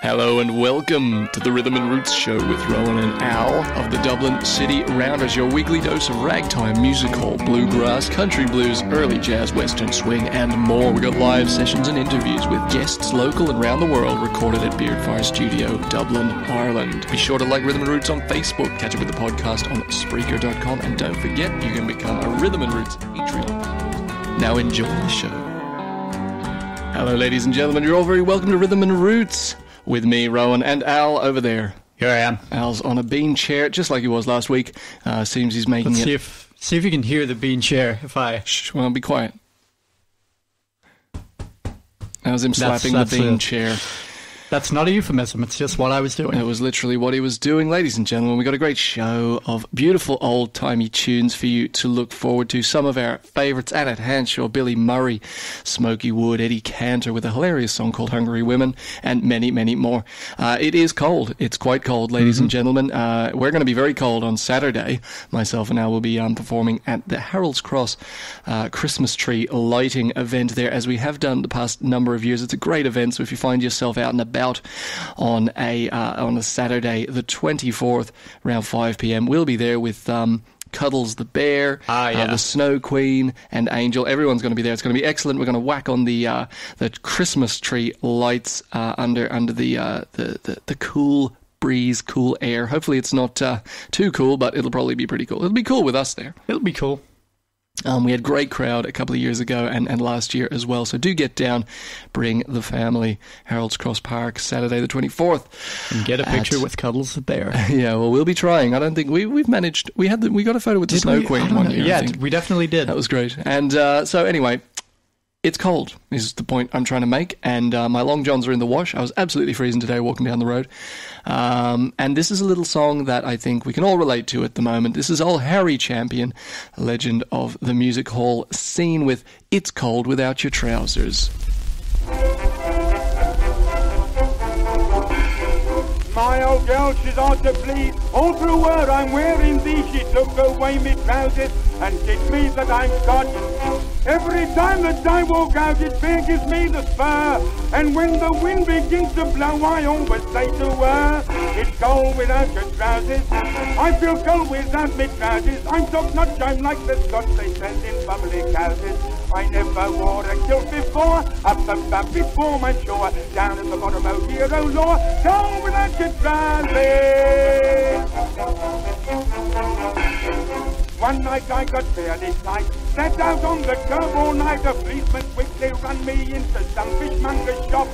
Hello and welcome to the Rhythm and Roots Show with Rohan and Al of the Dublin City Rounders, your weekly dose of ragtime, music hall, bluegrass, country blues, early jazz, western swing, and more. We got live sessions and interviews with guests local and around the world, recorded at Beardfire Studio, Dublin, Ireland. Be sure to like Rhythm and Roots on Facebook, catch up with the podcast on Spreaker.com, and don't forget you can become a Rhythm and Roots Patreon. Now enjoy the show. Hello, ladies and gentlemen. You're all very welcome to Rhythm and Roots. With me, Rohan, and Al over there. Here I am. Al's on a bean chair, just like he was last week. Seems he's making Let's it... see if you can hear the bean chair. Shh, well, be quiet. That was him slapping the bean chair. That's not a euphemism, it's just what I was doing. It was literally what he was doing. Ladies and gentlemen, we got a great show of beautiful old-timey tunes for you to look forward to. Some of our favourites, Annette Hanshaw, Billy Murray, Smokey Wood, Eddie Cantor with a hilarious song called Hungry Women, and many, many more. It is cold. It's quite cold, ladies and gentlemen. We're going to be very cold on Saturday. Myself and Al will be performing at the Harold's Cross Christmas tree lighting event there, as we have done the past number of years. It's a great event, so if you find yourself out and about on a Saturday, the 24th, around 5 p.m. We'll be there with Cuddles the Bear, the Snow Queen, and Angel. Everyone's going to be there. It's going to be excellent. We're going to whack on the Christmas tree lights under the cool breeze, cool air. Hopefully it's not too cool, but it'll probably be pretty cool. It'll be cool with us there. It'll be cool. We had a great crowd a couple of years ago and last year as well. So do get down, bring the family. Harold's Cross Park, Saturday the 24th. And get a picture with Cuddles the Bear. Yeah, well, we'll be trying. I don't think we've managed. We got a photo with the Snow Queen one year. Yeah, we definitely did. That was great. And so anyway, it's cold is the point I'm trying to make. And my long johns are in the wash. I was absolutely freezing today walking down the road. And this is a little song that I think we can all relate to at the moment. This is old Harry Champion, a legend of the music hall scene, with It's Cold Without Your Trousers. My old girl, she's hard to please. All through her I'm wearing these. She took away me trousers and teach me that I'm Scotch. Every time that I walk out, it figures me the spur. And when the wind begins to blow, I always say to her, it's cold without your trousers. I feel cold without me trousers. I'm top notch, I'm like the Scotch they sell in public houses. I never wore a kilt before, up and before my shore, down at the bottom of hero law, cold without your trousers. One night I got fairly tight, sat out on the curb all night. A policeman quickly ran me into some fishmonger's shop.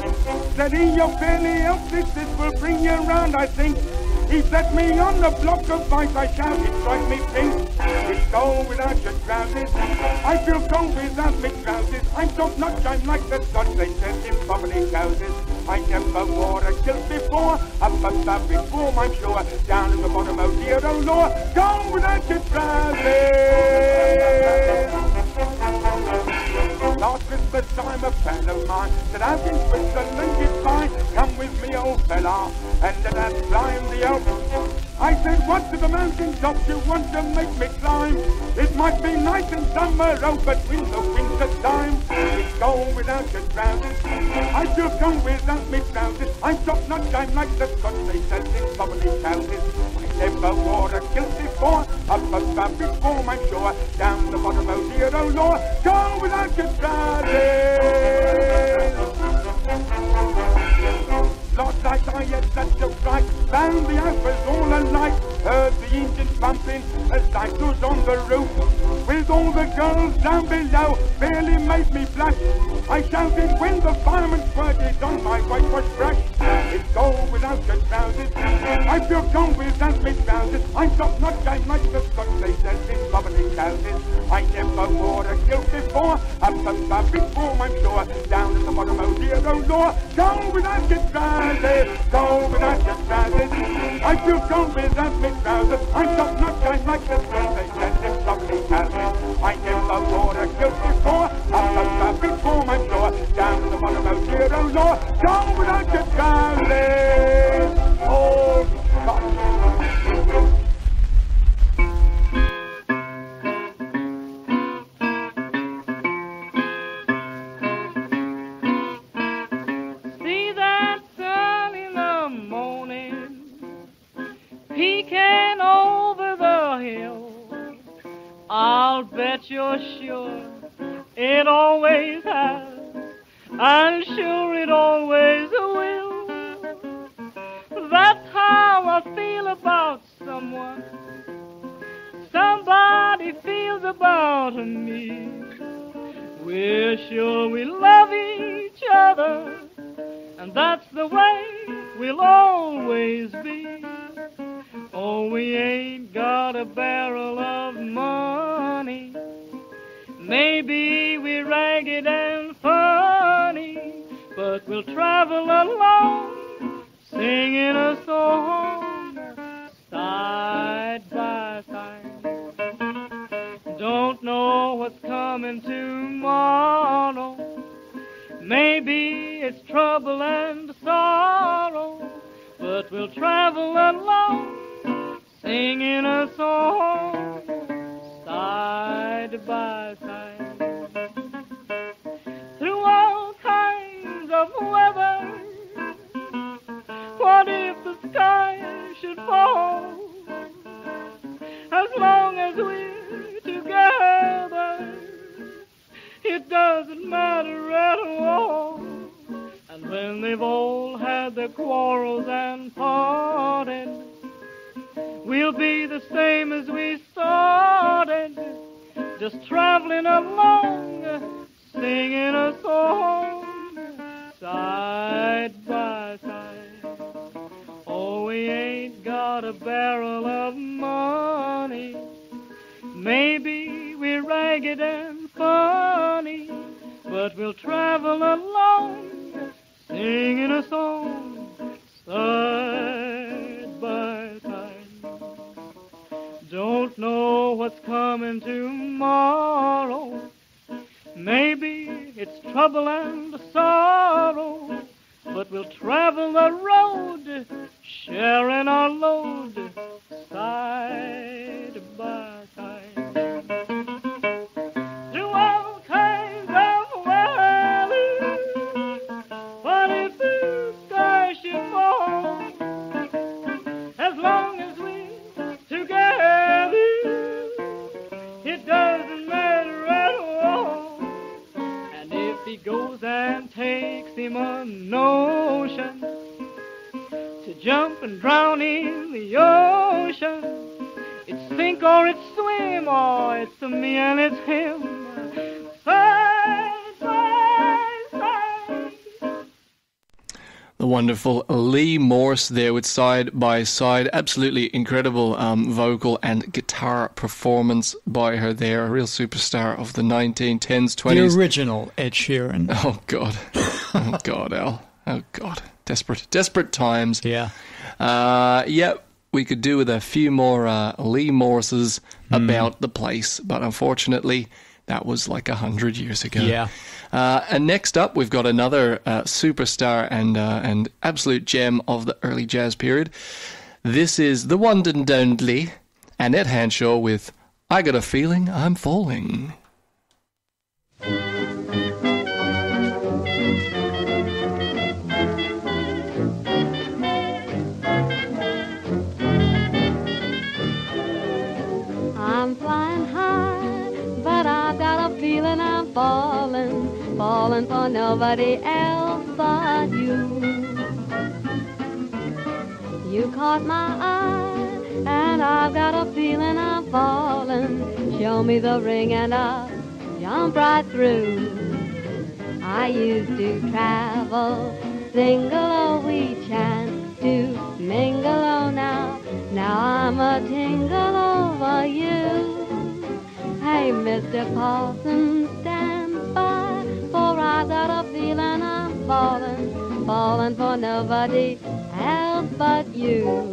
Said he, you're fairly healthy, this will bring you round, I think. He set me on the block of ice, I shouted, strike me pink. It's cold without your trousers. I feel cold without me trousers. I'm top notch, I'm like the Scotch they sell in public houses. I never wore a kilt before, up and before I'm sure, down at the bottom of hero law, cold without your trousers. Last Christmas time a friend of mine said out in Switzerland it's fine, come with me old fella, and let us climb the Alps. I said, what to the mountain top you want to make me climb? It might be nice in summer, oh, but in the winter time, it's cold without your trousers. I feel cold without me trousers. I'm top notch, I'm like the Scotch they sell in public houses. I never wore a kilt before, up and before I'm sure, down the bottom of hero law, cold without your trousers. Last night I had such a fright, found the house was all alight, heard the engines pumping as I stood on the roof, with all the girls down below, barely made me blush. I shouted when the fireman squirted on my whitewash brush, it's cold without your trousers. I feel cold without me trousers. I'm top notch, I'm like the Scotch they sell in public houses. I never wore a kilt before, up and before I'm sure, down at the bottom of hero law, cold without your trousers, cold without your trousers. I feel cold without me trousers. I'm top notch, I'm like the Scotch they sell in public houses. I never wore a kilt before, up and before I'm sure, down at the bottom of hero law, cold without your trousers. Oh, God. See that sunny love but you're sure it always has, and sure it always will. That's how I feel about someone. Somebody feels about me. We're sure we love each other, and that's the way we'll always be. Oh, we ain't got a barrel of money. Maybe we're ragged and funny, but we'll travel along, singing a song, side by side. Don't know what's coming tomorrow. Maybe it's trouble and sorrow, but we'll travel along, singing a song, side by side. Through all kinds of weather, what if the sky should fall? As long as we're together, it doesn't matter at all. And when they've all had their quarrels and parted, we'll be the same as we started, just traveling along, singing a song, side by side. Oh, we ain't got a barrel of money. Maybe we're ragged and funny, but we'll travel along, singing a song, side by side. Don't know what's coming tomorrow. Maybe it's trouble and sorrow, but we'll travel the road, sharing our load, side by side. Through all kinds of weather, what if the sky should fall? As long as we're together, it doesn't matter at all. And if he goes and takes him a notion to jump and drown in the ocean, it's sink or it's swim, or it's me and it's him, side by side. The wonderful Lee Morse there with Side by Side. Absolutely incredible vocal and guitar performance by her there. A real superstar of the 1910s, 20s. The original Ed Sheeran. Oh, God. Oh, God, Al. Oh, God. Desperate times. Yeah. Yeah, we could do with a few more Lee Morses about the place, but unfortunately, that was like 100 years ago. Yeah. And next up, we've got another superstar and absolute gem of the early jazz period. This is the one and only Annette Hanshaw with I Got a Feeling I'm Falling. I'm flying high, but I've got a feeling I'm falling, falling for nobody else but you. You caught my eye, and I've got a feeling I'm falling. Show me the ring and I'll jump right through. I used to travel single, oh, we chance to mingle, oh, now I'm a tingle over you. Hey, Mr. Paulson, stand by, for I've got a feeling I'm falling, falling for nobody else but you.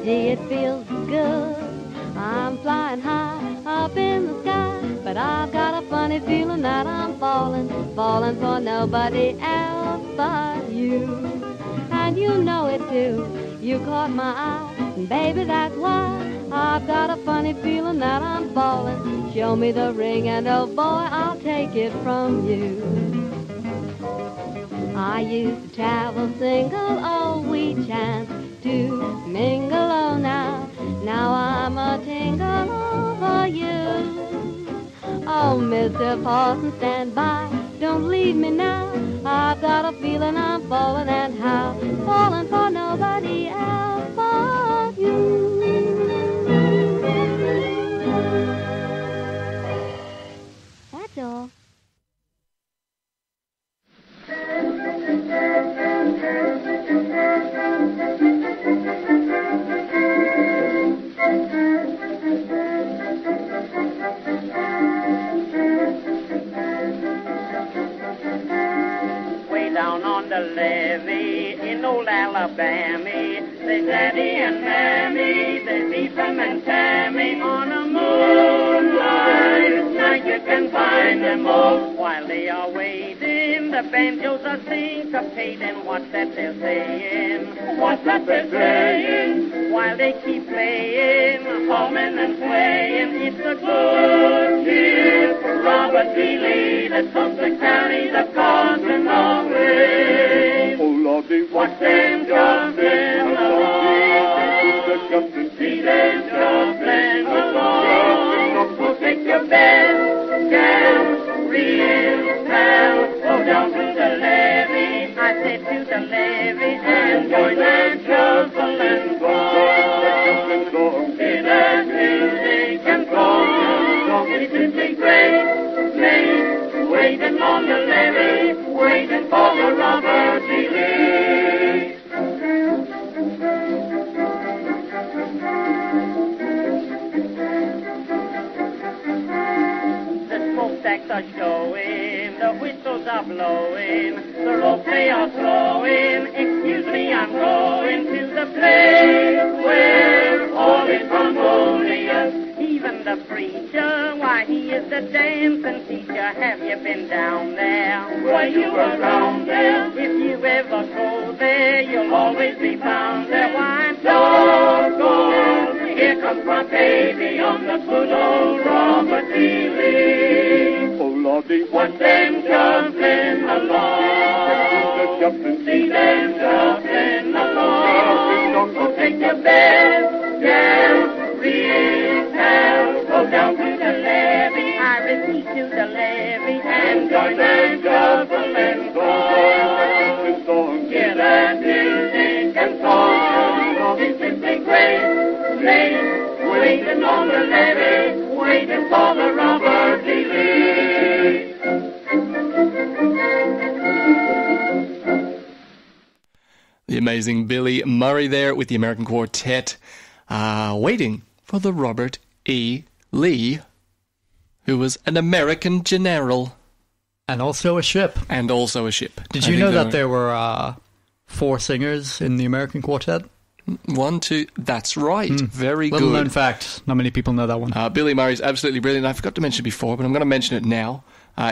Gee, it feels good. I'm flying high up in the sky, but I've got a funny feeling that I'm falling for nobody else but you. And you know it too. You caught my eye, and baby, that's why I've got a funny feeling that I'm falling. Show me the ring, and oh boy, I'll take it from you. I used to travel single, oh, we chanced to mingle, oh, now I'm a tingle over you. Oh, Mr. Paulson, stand by, don't leave me now. I've got a feeling I'm falling, and how? Falling for nobody else but you. That's all. Way down on the levee in old Alabama, there's Daddy and Mammy, there's Ethan and Tammy. On a moonlight night you can find them all. While they are waiting, the banjos are syncopating. What's that they're saying? What's that they're saying? While they keep playing, humming and swaying. It's a good kid, Robert D. Lee, that took the county, the cousin away. Oh, Lordy, Watch them jumping along. See them jumping along. We'll take your best gal, real pal. Go down to the levee, I said to the levee, and join that shuffling song. Hear that music and song. It's simply great, waiting on the levee, waiting for the Robert D. Lee. The smokestacks are showing, the whistles are blowing, the ropes they are throwing. Excuse me, I'm going to the place where all is harmonious. Even the preacher, why, he is the dancing teacher. Have you been down there? Were you around there? If you ever go there, you'll always be found there. Why, doggone, here comes my baby on the good old Robert D. Lee. oh, Lordy, Watch them jumping along. See them jumping along. Go take your best gal, real pal. Go down to the levee, I repeat to the levee, and join that jumping song. Hear that music and song. It's simply great, waiting on the levee, waiting for the Robert D. Lee. The amazing Billy Murray there with the American Quartet, waiting for the Robert E. Lee, who was an American general. And also a ship. And also a ship. Did you know that there were 4 singers in the American Quartet? 1, 2, that's right. Very Little good. known fact. Not many people know that one. Billy Murray's absolutely brilliant. I forgot to mention it before, but I'm going to mention it now.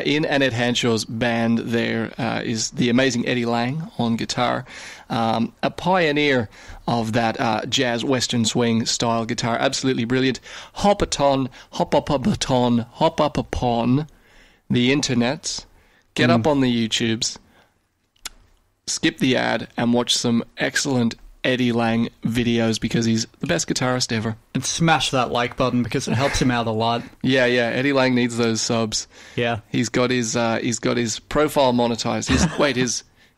In Annette Hanshaw's band there is the amazing Eddie Lang on guitar, a pioneer of that jazz western swing style guitar. Absolutely brilliant. Hop upon the internet, get up on the YouTubes, skip the ad, and watch some excellent Eddie Lang videos because he's the best guitarist ever. And smash that like button because it helps him out a lot. Yeah. Eddie Lang needs those subs. Yeah. He's got his profile monetized.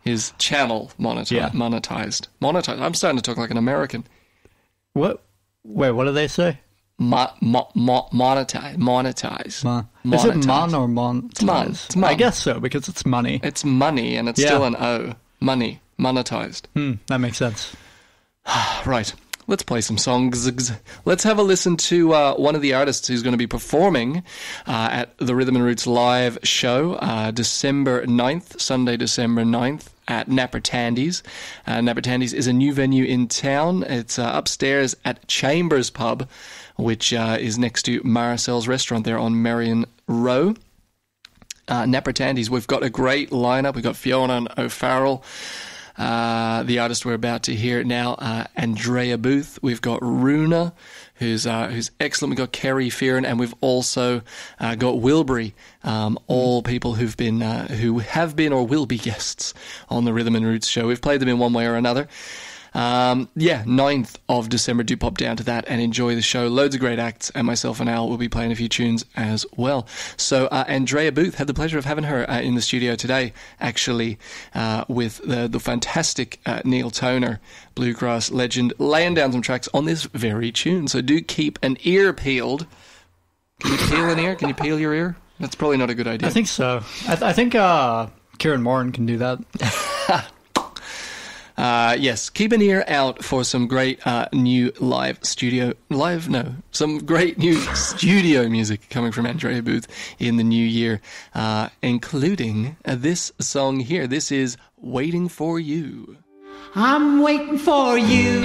His channel monetized. Monetized. I'm starting to talk like an American. What? Wait, what do they say? Monetize. Is it mon or monetize? It's mon. I guess so, because it's money. It's money, and it's still an O. Money. Monetized. That makes sense. Right. Let's play some songs. Let's have a listen to one of the artists who's going to be performing at the Rhythm and Roots live show, December 9th, Sunday, December 9th. at Napper Tandy's. Napper Tandy's is a new venue in town. It's upstairs at Chambers Pub, which is next to Marcel's restaurant there on Marion Row. Napper Tandy's, we've got a great lineup. We've got Fiona and O'Farrell, the artist we're about to hear now, Andrea Booth. We've got Runa, who's excellent. We've got Kerry Fearon, and we've also got Wilbury, all people who have been or will be guests on the Rhythm and Roots show. We've played them in one way or another. 9th of December, do pop down to that and enjoy the show. Loads of great acts, and myself and Al will be playing a few tunes as well. So Andrea Booth, had the pleasure of having her in the studio today, actually, with the fantastic Neil Toner, bluegrass legend, laying down some tracks on this very tune. So do keep an ear peeled. Can you peel an ear? Can you peel your ear? That's probably not a good idea. I think so. I think Kieran Moran can do that. Yes, keep an ear out for some great new some great new studio music coming from Andrea Booth in the new year, including this song here. This is Waiting for You. I'm waiting for you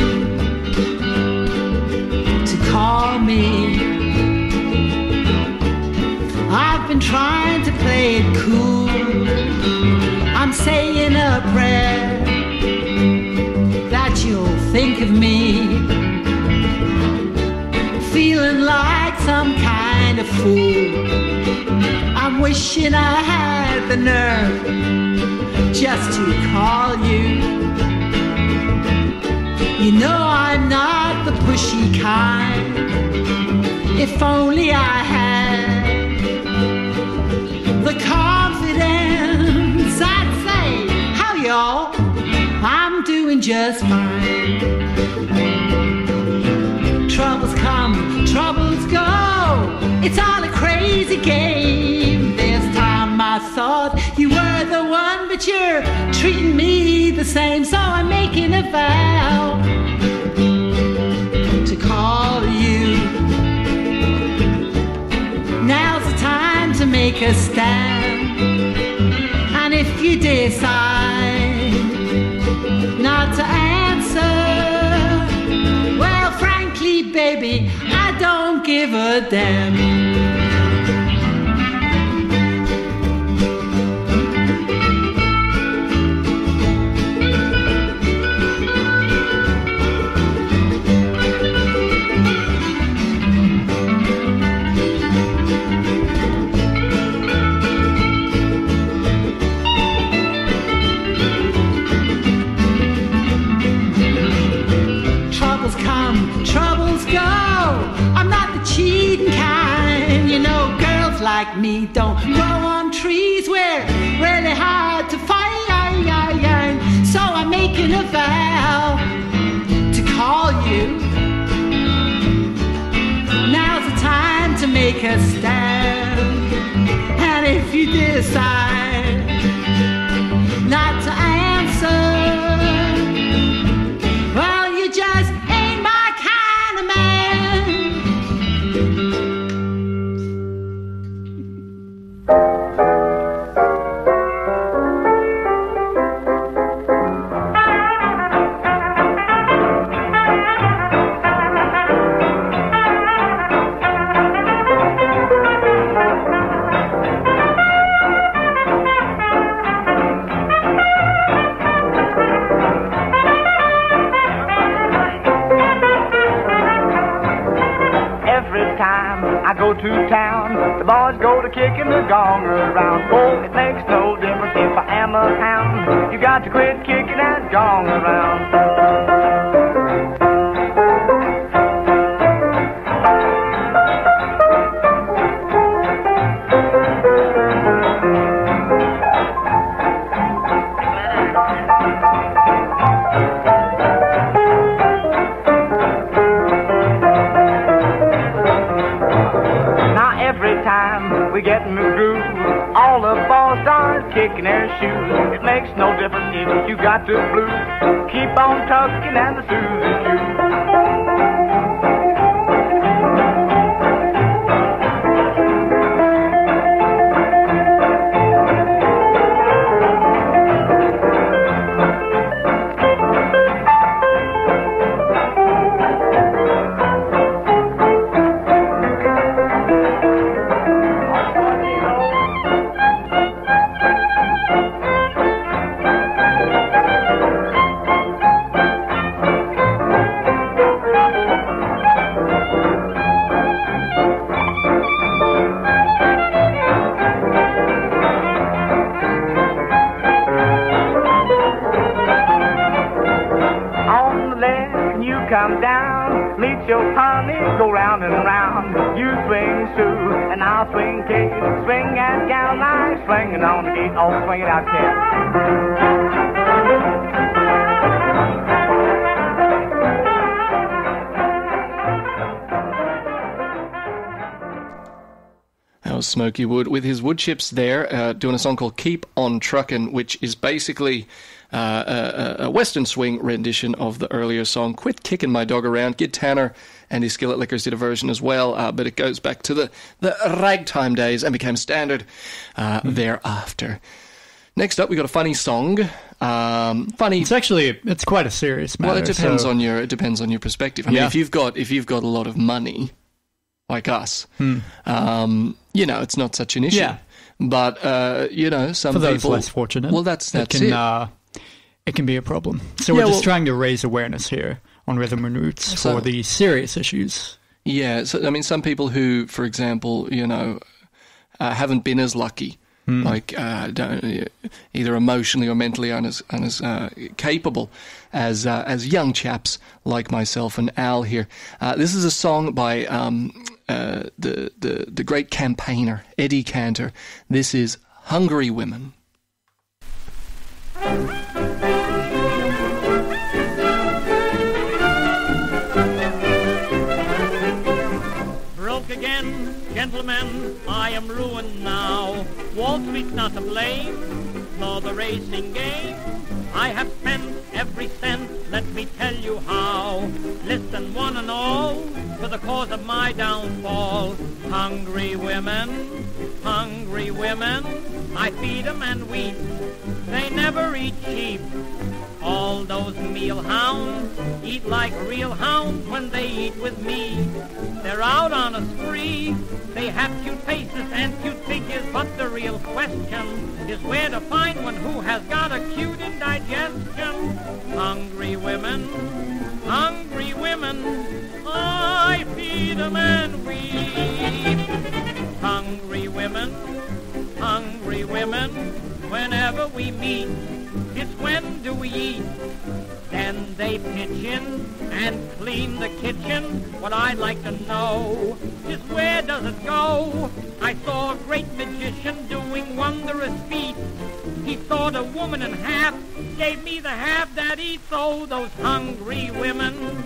to call me. I've been trying to play it cool. I'm saying a prayer that you'll think of me, feeling like some kind of fool. I'm wishing I had the nerve just to call you. You know I'm not the pushy kind. If only I had the confidence, I'd say, how y'all? I'm doing just fine. Troubles come, troubles go. It's all a crazy game. This time I thought you were the one, but you're treating me the same. So I'm making a vow to call you. Now's the time to make a stand. And if you decide not to answer, well, frankly, baby, I don't give a damn. Troubles go. I'm not the cheating kind. You know, girls like me don't grow on trees. We're really hard to find. So I'm making a vow to call you. Now's the time to make a stand. And if you decide not to answer, well, you just to town, the boys go to kicking the gong around. Oh, it makes no difference if I am a hound. You got to quit kicking that gong around. We get in the groove, all the boys start kicking their shoes. It makes no difference if you got the blues. Keep on tucking and the Susie Q. town. Meet your honey, go round and round. You swing Sue, and I'll swing Kate. Swing that gal like swinging on the gate. Oh, swing it out, cat. That was Smokey Wood with his wood chips there, doing a song called Keep On Truckin', which is basically a Western swing rendition of the earlier song Quit Kicking My Dog Around. Gid Tanner and his Skillet Lickers did a version as well, but it goes back to the ragtime days and became standard thereafter. Next up, we got a funny song. Funny. It's quite a serious matter. Well, it depends on your perspective. I mean, if you've got a lot of money, like us, it's not such an issue. Yeah. But some for those people less fortunate. Well, that's it. It can be a problem. So we're just trying to raise awareness here on Rhythm and Roots for the serious issues. Yeah. So I mean, some people who, for example, haven't been as lucky. Like either emotionally or mentally aren't as capable as young chaps like myself and Al here. This is a song by the great campaigner Eddie Cantor. This is "Hungry Women." Broke again, gentlemen, I am ruined now. Wall Street's not to blame, nor the racing game. I have spent every cent, let me tell you how. Listen, one and all, for the cause of my downfall. Hungry women, I feed 'em and weep. They never eat cheap. All those meal hounds eat like real hounds when they eat with me. They're out on a spree. They have cute faces and cute figures, but the real question is where to find one who has got a cute indigestion. Hungry women, I feed 'em and weep. Hungry women, whenever we meet, it's when do we eat? Then they pitch in and clean the kitchen. What I'd like to know is where does it go? I saw a great magician doing wondrous feats. He sawed a woman in half, gave me the half that eats. Oh, those hungry women,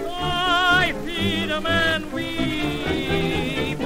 I feed 'em and weep.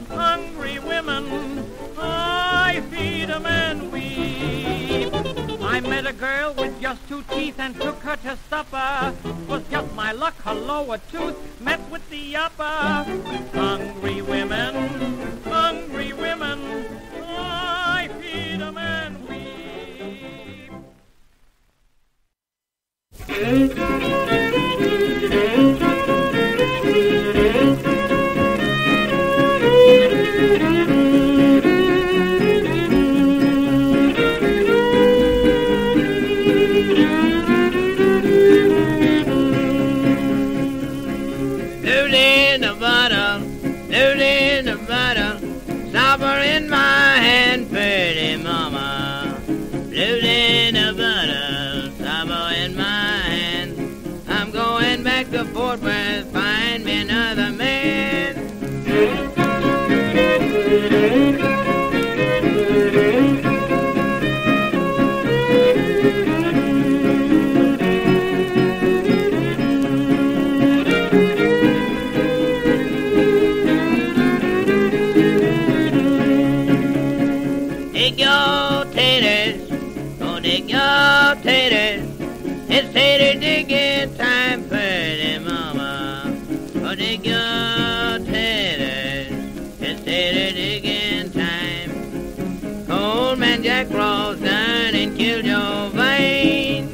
Hungry women, I feed 'em and weep. I met a girl with just 2 teeth and took her to supper. 'Twas just my luck, her lower tooth met with the upper. Hungry women, I feed 'em and weep. Stopper in my hand, pretty mama. Blue in a butter, stopper in my hand. I'm going back to Fort Worth, find me another man. Dig your taters, go dig your taters. It's tater digging time, pretty mama. Go dig your taters, it's tater digging time. Old man Jack Ross done and killed your vein.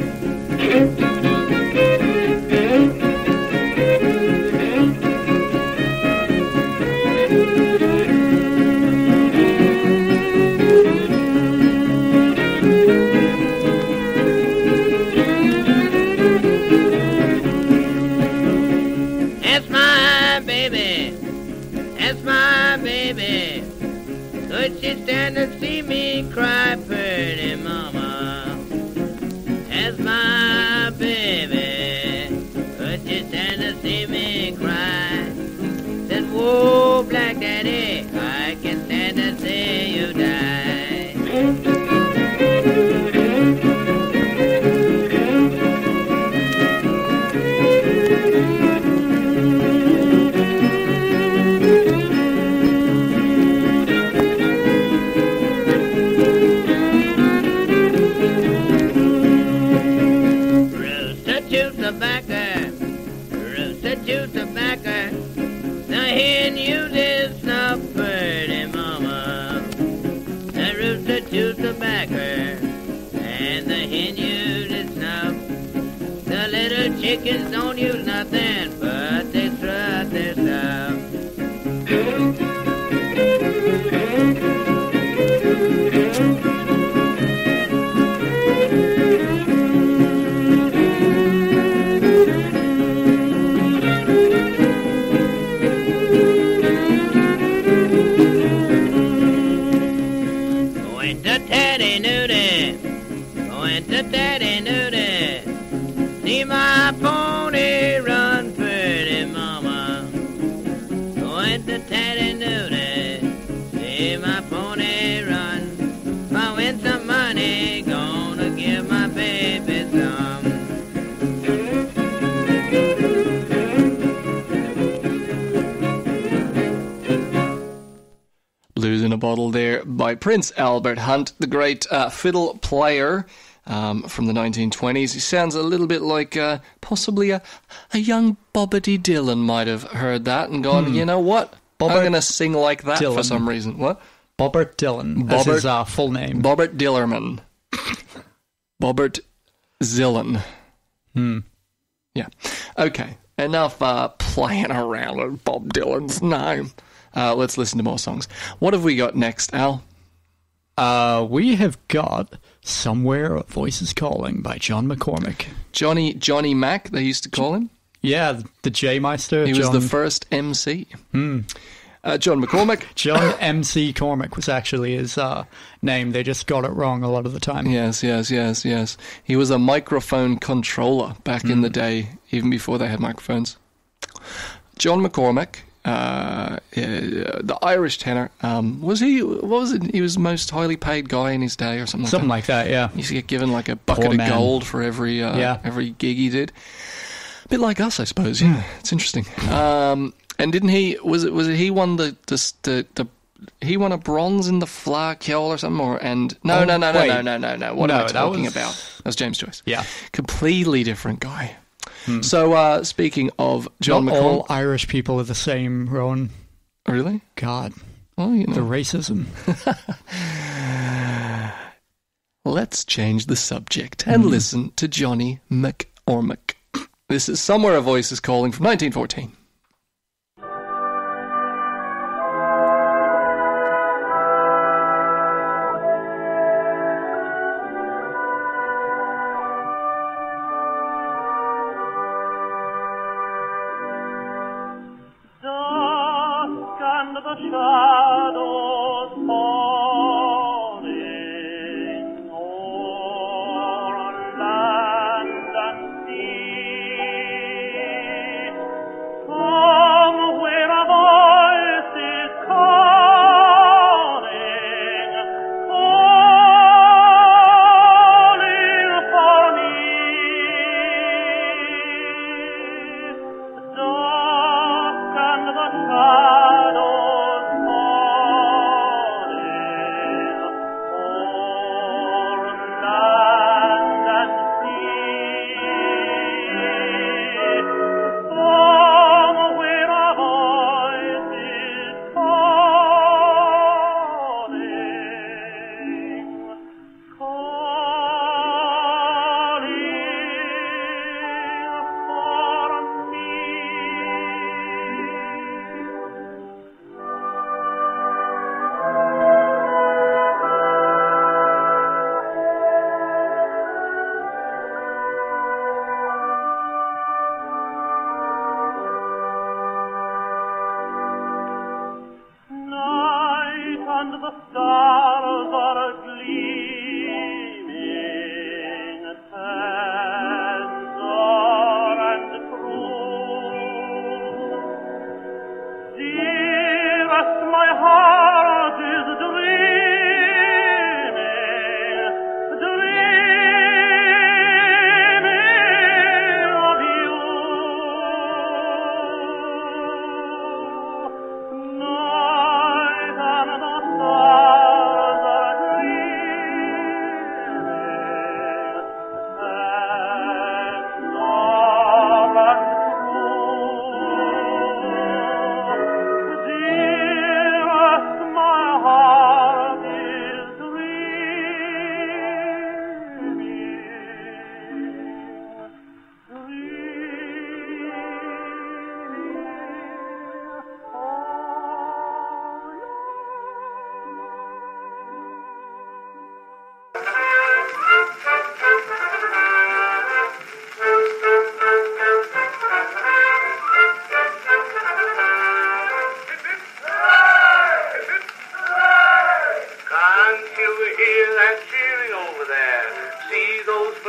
Oh, Black Daddy, I can stand to see you die. Rooster chew tobacco, rooster chew tobacco. The hen uses snuff, pretty mama. The rooster chews tobacco, and the hen uses snuff. The little chickens don't use nothing, but they strut their stuff. Went to Teddy Nudie, went to Teddy Nudie, see my pony run, pretty mama. Went to Teddy Nudie, see my pony run. If I win some money, gonna give my baby some. Blues in a Bottle there by Prince Albert Hunt, the great fiddle player from the 1920s. He sounds a little bit like possibly a young Bobbity Dylan might have heard that and gone, you know what? I'm going to sing like that for some reason. What? Bobbert Dylan. That's his full name. Bobbert Dillerman. Bobbert Zillan. Yeah. Okay. Enough playing around with Bob Dylan's name. Let's listen to more songs. What have we got next, Al? We have got Somewhere Voices Calling by John McCormac. Johnny Mac, they used to call him. Yeah, the J-Meister. He was the first MC. John McCormac. John MC Cormac was actually his name. They just got it wrong a lot of the time. Yes. He was a microphone controller back in the day, even before they had microphones. John McCormac, the Irish tenor, was he? What was it? He was the most highly paid guy in his day, or something like that. Yeah. He used to get given like a bucket of gold for every gig he did. A bit like us, I suppose. Yeah, it's interesting. And didn't he? Was it he won he won a bronze in the Flakjol or something? No. What am I talking about? That was James Joyce. Yeah, completely different guy. So, speaking of John McCormac... all Irish people are the same, Rohan. Really? God. Well, you know. The racism. Let's change the subject and listen to Johnny McCormac. This is Somewhere a Voice is Calling from 1914. Falling o'er land and sea.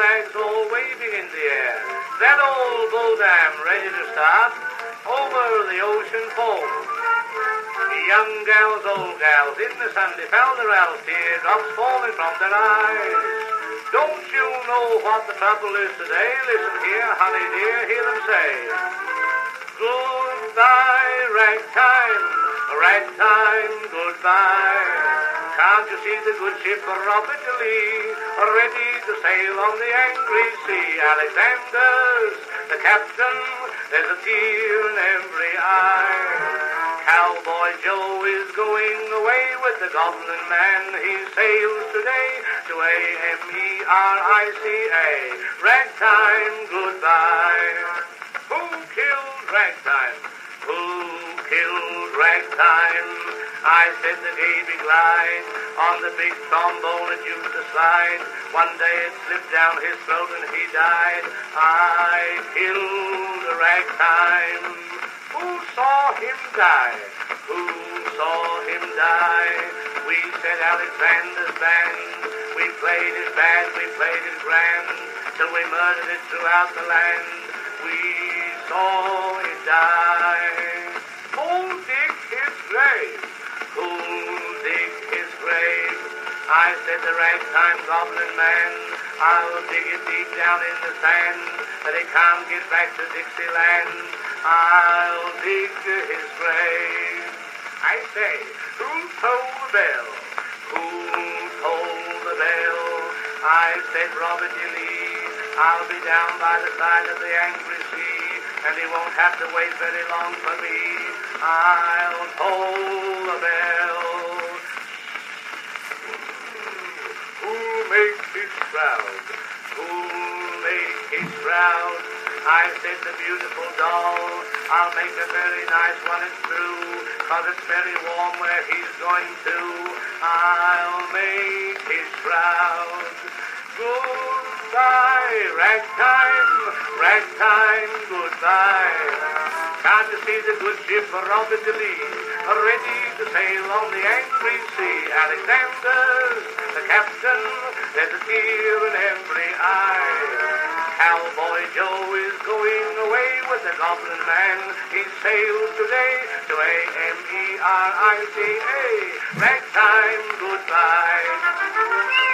flags all waving in the air. That old bull dam ready to start over the ocean foam. Young gals, old gals, in the sun they found their owls, teardrops falling from their eyes. Don't you know what the trouble is today? Listen here, honey dear, hear them say, goodbye, ragtime, ragtime, goodbye. Can't you see the good ship Robert Lee, ready to sail on the angry sea? Alexander's the captain, there's a tear in every eye. Cowboy Joe is going away with the Goblin Man. He sails today to America. Ragtime, goodbye. Who killed ragtime? Who killed ragtime? I said the Davy glide on the big trombone it used to slide. One day it slipped down his throat and he died. I killed ragtime. Who saw him die? Who saw him die? We said Alexander's band. We played it bad, we played it grand, till we murdered it throughout the land. We saw it die. Who'll dig his grave? Who'll dig his grave? I said the ragtime Goblin Man. I'll dig it deep down in the sand, that he can't get back to Dixieland. I'll dig his grave. I say, who tolled the bell? Who tolled the bell? I said, Robert E. Lee, I'll be down by the side of the angry sea, and he won't have to wait very long for me. I'll toll the bell. Who'll make his shroud? Who'll make his shroud? I said the beautiful doll, I'll make a very nice one, it's true, 'cause it's very warm where he's going to. I'll make his shroud. Goodbye, ragtime, ragtime, goodbye. Can't you see the good ship Robert E. Lee, ready to sail on the angry sea? Alexander's the captain, there's a tear in every eye. Cowboy Joe is going away with the Goblin Man. He sails today to America. Ragtime, goodbye.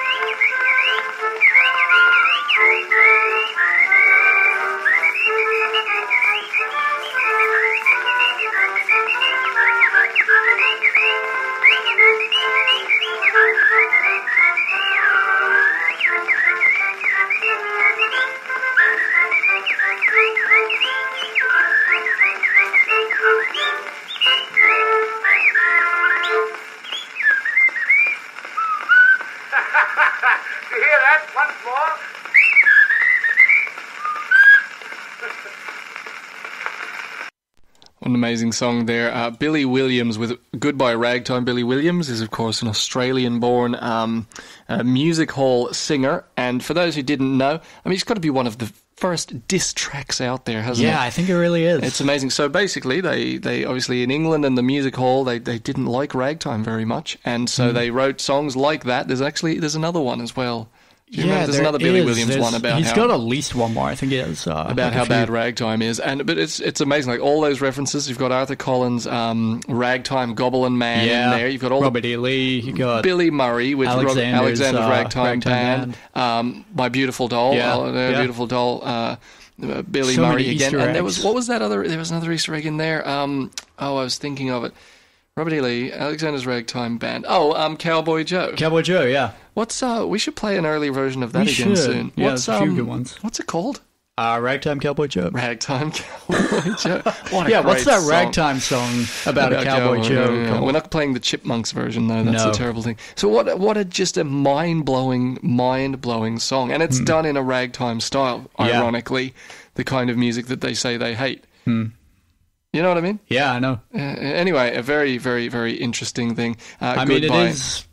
You hear that? Once more. What an amazing song there. Billy Williams with Goodbye Ragtime. Billy Williams is, of course, an Australian-born music hall singer. And for those who didn't know, I mean, he's got to be one of the first diss tracks out there, hasn't it? Yeah, I think it really is. It's amazing. So basically, they obviously in England and the music hall, they didn't like ragtime very much. And so they wrote songs like that. There's another one as well. There's another Billy Williams one about he's got at least one more, I think he has. About how bad ragtime is. But it's amazing, like all those references. You've got Arthur Collins' Ragtime Goblin Man in there. You've got all Robert E. Lee. You got Billy Murray with Alexander's Ragtime Band. My Beautiful Doll. Beautiful Doll. Billy So Murray many again. Easter And there eggs. was another Easter egg in there. I was thinking of it. Robert E. Lee, Alexander's Ragtime Band. Cowboy Joe. Cowboy Joe, yeah. We should play an early version of that We again should. soon. Yeah, there's a few good ones. What's it called? Ragtime Cowboy Joe. Ragtime Cowboy Joe. What a what's great that song. ragtime song about a Cowboy Joe? We're not playing the Chipmunks version, though. That's No. a terrible thing. So what a just a mind-blowing song. And it's done in a ragtime style, ironically, the kind of music that they say they hate. You know what I mean? Yeah, I know. Anyway, a very, very, very interesting thing. I mean, it is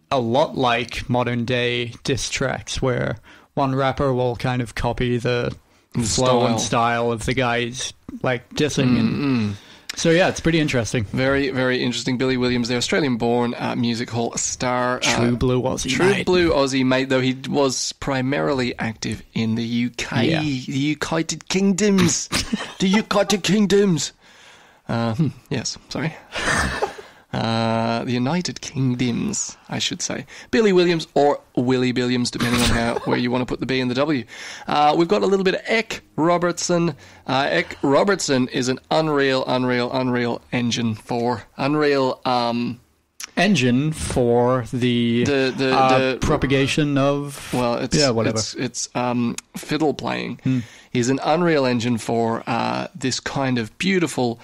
a lot like modern day diss tracks where one rapper will kind of copy the flow and style of the guys like dissing. So yeah, it's pretty interesting. Very, very interesting. Billy Williams, the Australian-born music hall star. True blue Aussie True mate. blue Aussie mate, though he was primarily active in the UK. Yeah. The United Kingdoms. The United Kingdoms. Yes, sorry. The United Kingdoms, I should say. Billy Williams or Willie Williams, depending on where you want to put the B and the W. We've got a little bit of Eck Robertson. Eck Robertson is an unreal engine for engine for the propagation of whatever. It's fiddle playing. He's an unreal engine for this kind of beautiful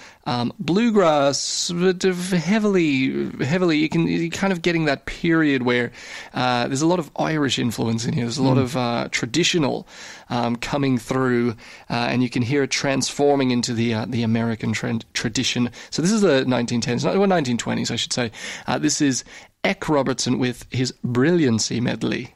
bluegrass, but heavily. You're kind of getting that period where there's a lot of Irish influence in here. There's a lot of traditional coming through, and you can hear it transforming into the American tradition. So this is the 1910s, or 1920s, I should say. This is Eck Robertson with his Brilliancy medley.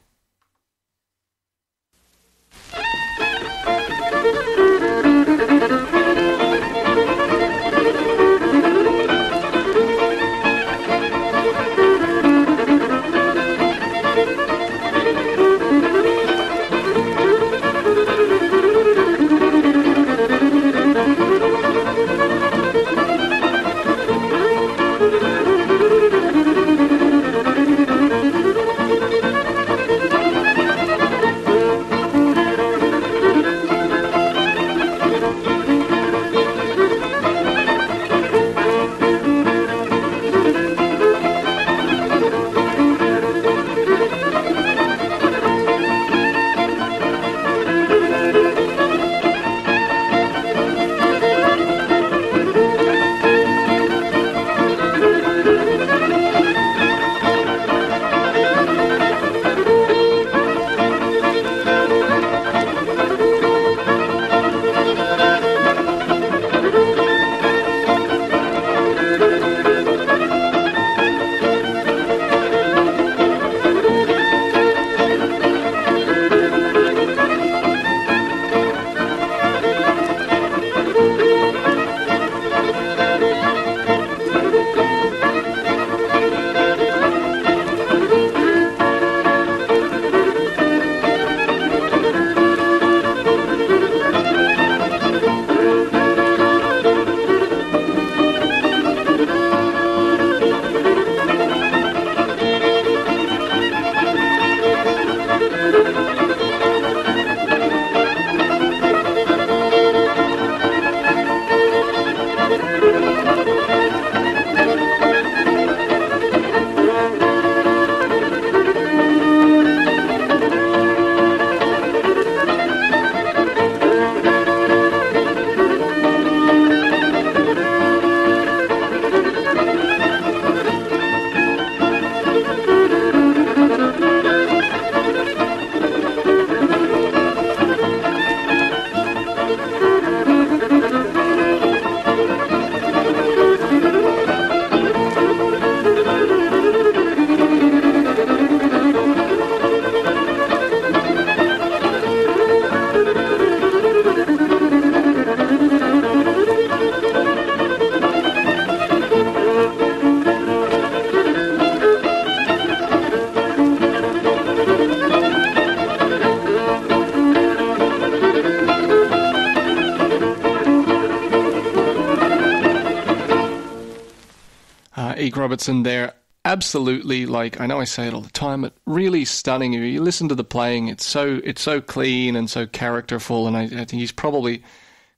Eck Robertson there. Absolutely, like, I know I say it all the time, but really stunning. You listen to the playing, it's so clean and so characterful, and I think he's probably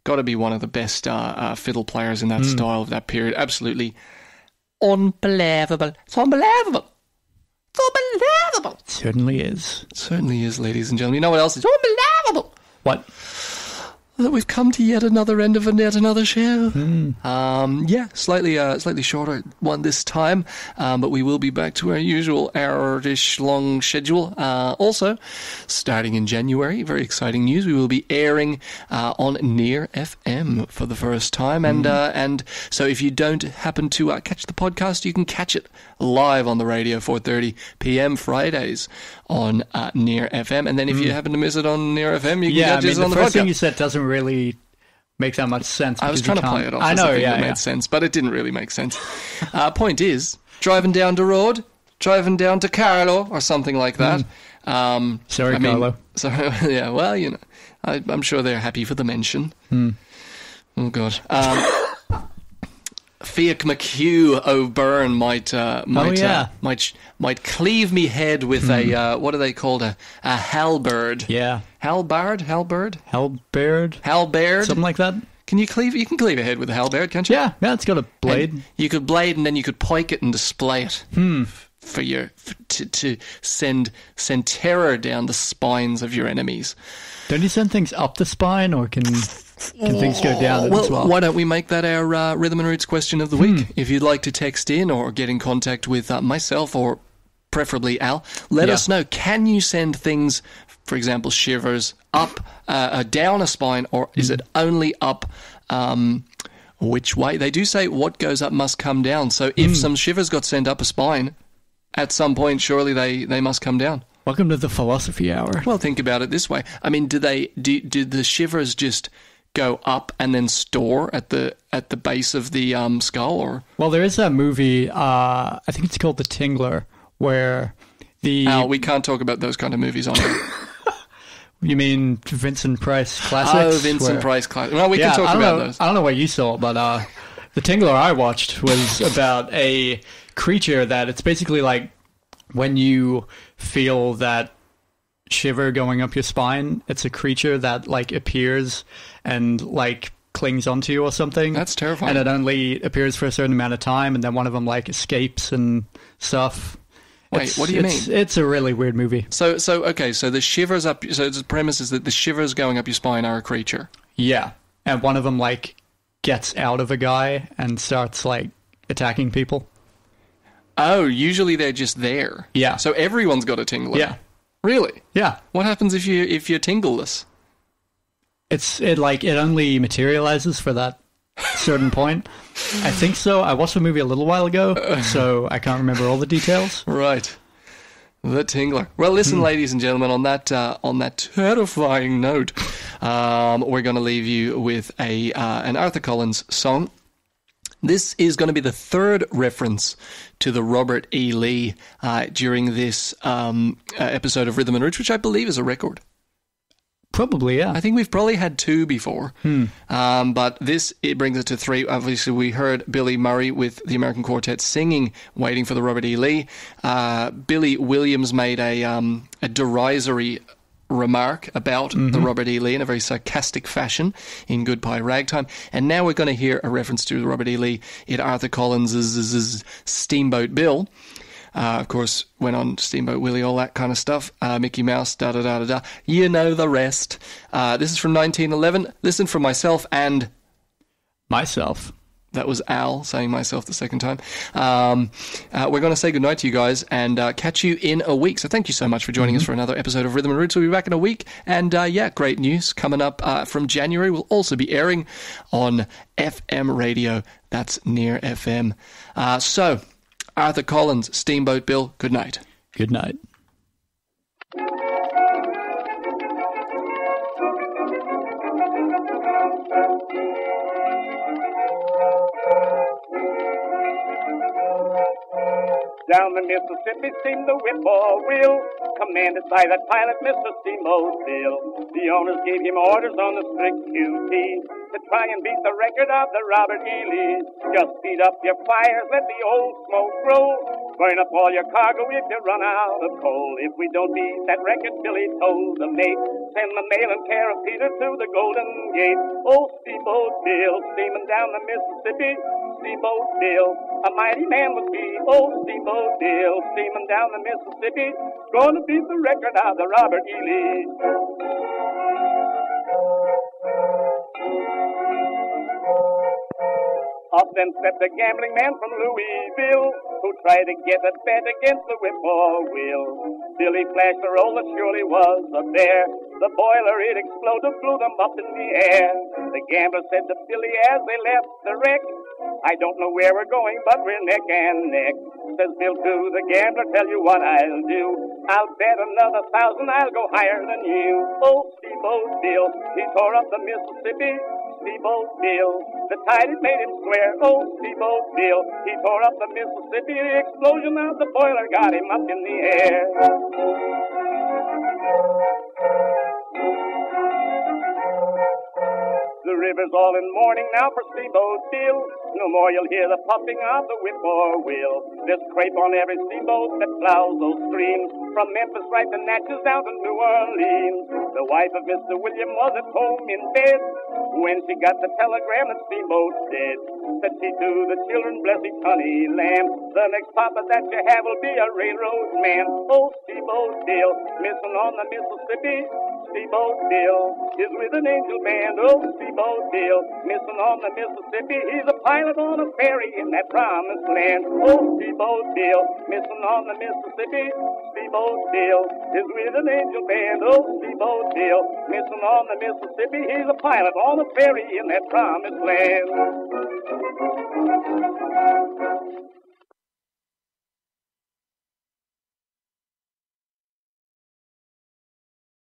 got to be one of the best fiddle players in that style of that period. Absolutely unbelievable. It's unbelievable. It's unbelievable. It certainly is. It certainly is, ladies and gentlemen. You know what else is unbelievable? What? That we've come to yet another end of yet another show. Slightly shorter one this time, but we will be back to our usual hour-ish long schedule. Also, starting in January, very exciting news, we will be airing on Near FM for the first time, and so if you don't happen to catch the podcast, you can catch it live on the radio 4:30 p.m. Fridays on Near FM, and then if you happen to miss it on Near FM, you can catch it on the podcast. The first thing you said doesn't really make that much sense. I was trying to play it off as a thing that made sense, but it didn't really make sense. Point is, driving down the road, driving down to Carlo, or something like that. Sorry, Carlo. Sorry, yeah, well, you know, I'm sure they're happy for the mention. Oh, God. Fiach McHugh O'Byrne might cleave me head with a what are they called, a halberd? Yeah, halberd, something like that. Can you cleave? You can cleave a head with a halberd, can't you? Yeah, it's got a blade. And you could blade, and then you could pike it and display it for your to send terror down the spines of your enemies. Don't you send things up the spine, or can things go down as well? Why don't we make that our Rhythm and Roots question of the week? If you'd like to text in or get in contact with myself or preferably Al, let us know. Can you send things, for example, shivers, up, down a spine, or is it only up? Which way? They do say what goes up must come down. So if some shivers got sent up a spine, at some point, surely they must come down. Welcome to the Philosophy Hour. Well, think about it this way. I mean, do the shivers just go up and then store at the base of the skull? Or well, there is that movie. I think it's called The Tingler, where Al, we can't talk about those kind of movies on here. You mean Vincent Price classics? Oh, Vincent Price classics. Well, we can talk about those. I don't know what you saw, but The Tingler I watched was about a creature that it's basically like when you feel that shiver going up your spine, it's a creature that like appears and like clings onto you or something. That's terrifying. And it only appears for a certain amount of time, and then one of them like escapes and stuff. Wait, what do you mean? It's a really weird movie. So okay, so the shivers up. So the premise is that the shivers going up your spine are a creature. Yeah, and one of them like gets out of a guy and starts like attacking people. Oh, usually they're just there. Yeah. So everyone's got a tingler. Yeah. Really? Yeah. What happens if you're tingleless? It only materializes for that certain point. I think so. I watched the movie a little while ago, so I can't remember all the details. Right. The tingler. Well, listen, ladies and gentlemen, on that terrifying note, we're going to leave you with an Arthur Collins song. This is going to be the third reference to the Robert E. Lee during this episode of Rhythm and Roots, which I believe is a record. Probably, yeah. I think we've probably had two before. But it brings it to three. Obviously, we heard Billy Murray with the American Quartet singing Waiting for the Robert E. Lee. Billy Williams made a derisory remark about the Robert E. Lee in a very sarcastic fashion in Goodbye Ragtime. And now we're going to hear a reference to the Robert E. Lee in Arthur Collins' Steamboat Bill. Of course, went on Steamboat Willie, all that kind of stuff. Mickey Mouse, da-da-da-da-da. You know the rest. This is from 1911. Listen for myself and... Myself. That was Al saying myself the second time. We're going to say goodnight to you guys and catch you in a week. So thank you so much for joining us for another episode of Rhythm and Roots. We'll be back in a week. And great news coming up from January. We'll also be airing on FM radio. That's Near FM. So, Arthur Collins, Steamboat Bill, good night. Good night. Down the Mississippi steamed the whippoor wheel, commanded by that pilot, Mr. Steamboat Bill. The owners gave him orders on the strict QT to try and beat the record of the Robert E. Lee. Just beat up your fires, let the old smoke grow. Burn up all your cargo if you run out of coal. If we don't beat that record, Billy told the mate, send the mail and care of Peter to the Golden Gate. Oh, Steamboat Bill, steaming down the Mississippi. Steamboat Bill, a mighty man was he. Oh, Steamboat Bill, steaming down the Mississippi. Gonna beat the record of the Robert E. Lee. Up then stepped a gambling man from Louisville, who tried to get a bet against the whippoor will. Billy flashed a roll that surely was a bear. The boiler, it exploded, blew them up in the air. The gambler said to Billy as they left the wreck, I don't know where we're going, but we're neck and neck. Says Bill to the gambler, tell you what I'll do. I'll bet another 1,000, I'll go higher than you. Oh, Steamboat Bill, he tore up the Mississippi. Steamboat Bill. The tide had made him swear, oh, Steamboat Bill. He tore up the Mississippi, the explosion of the boiler got him up in the air. The river's all in mourning now for Steamboat Bill. No more you'll hear the puffing of the whip or wheel. There's crepe on every steamboat that plows those streams, from Memphis right to Natchez down to New Orleans. The wife of Mr. William was at home in bed when she got the telegram that Steamboat's dead. Said she to the children, bless each honey lamb, the next papa that you have will be a railroad man. Oh, Steamboat Bill, missing on the Mississippi. Steamboat Bill is with an angel band. Oh, Steamboat Bill, missing on the Mississippi. He's a pilot on a ferry in that promised land. Oh, Steamboat Bill, missing on the Mississippi. Steamboat Bill is with an angel band. Oh, Steamboat Bill, missing on the Mississippi. He's a pilot on a ferry in that promised land.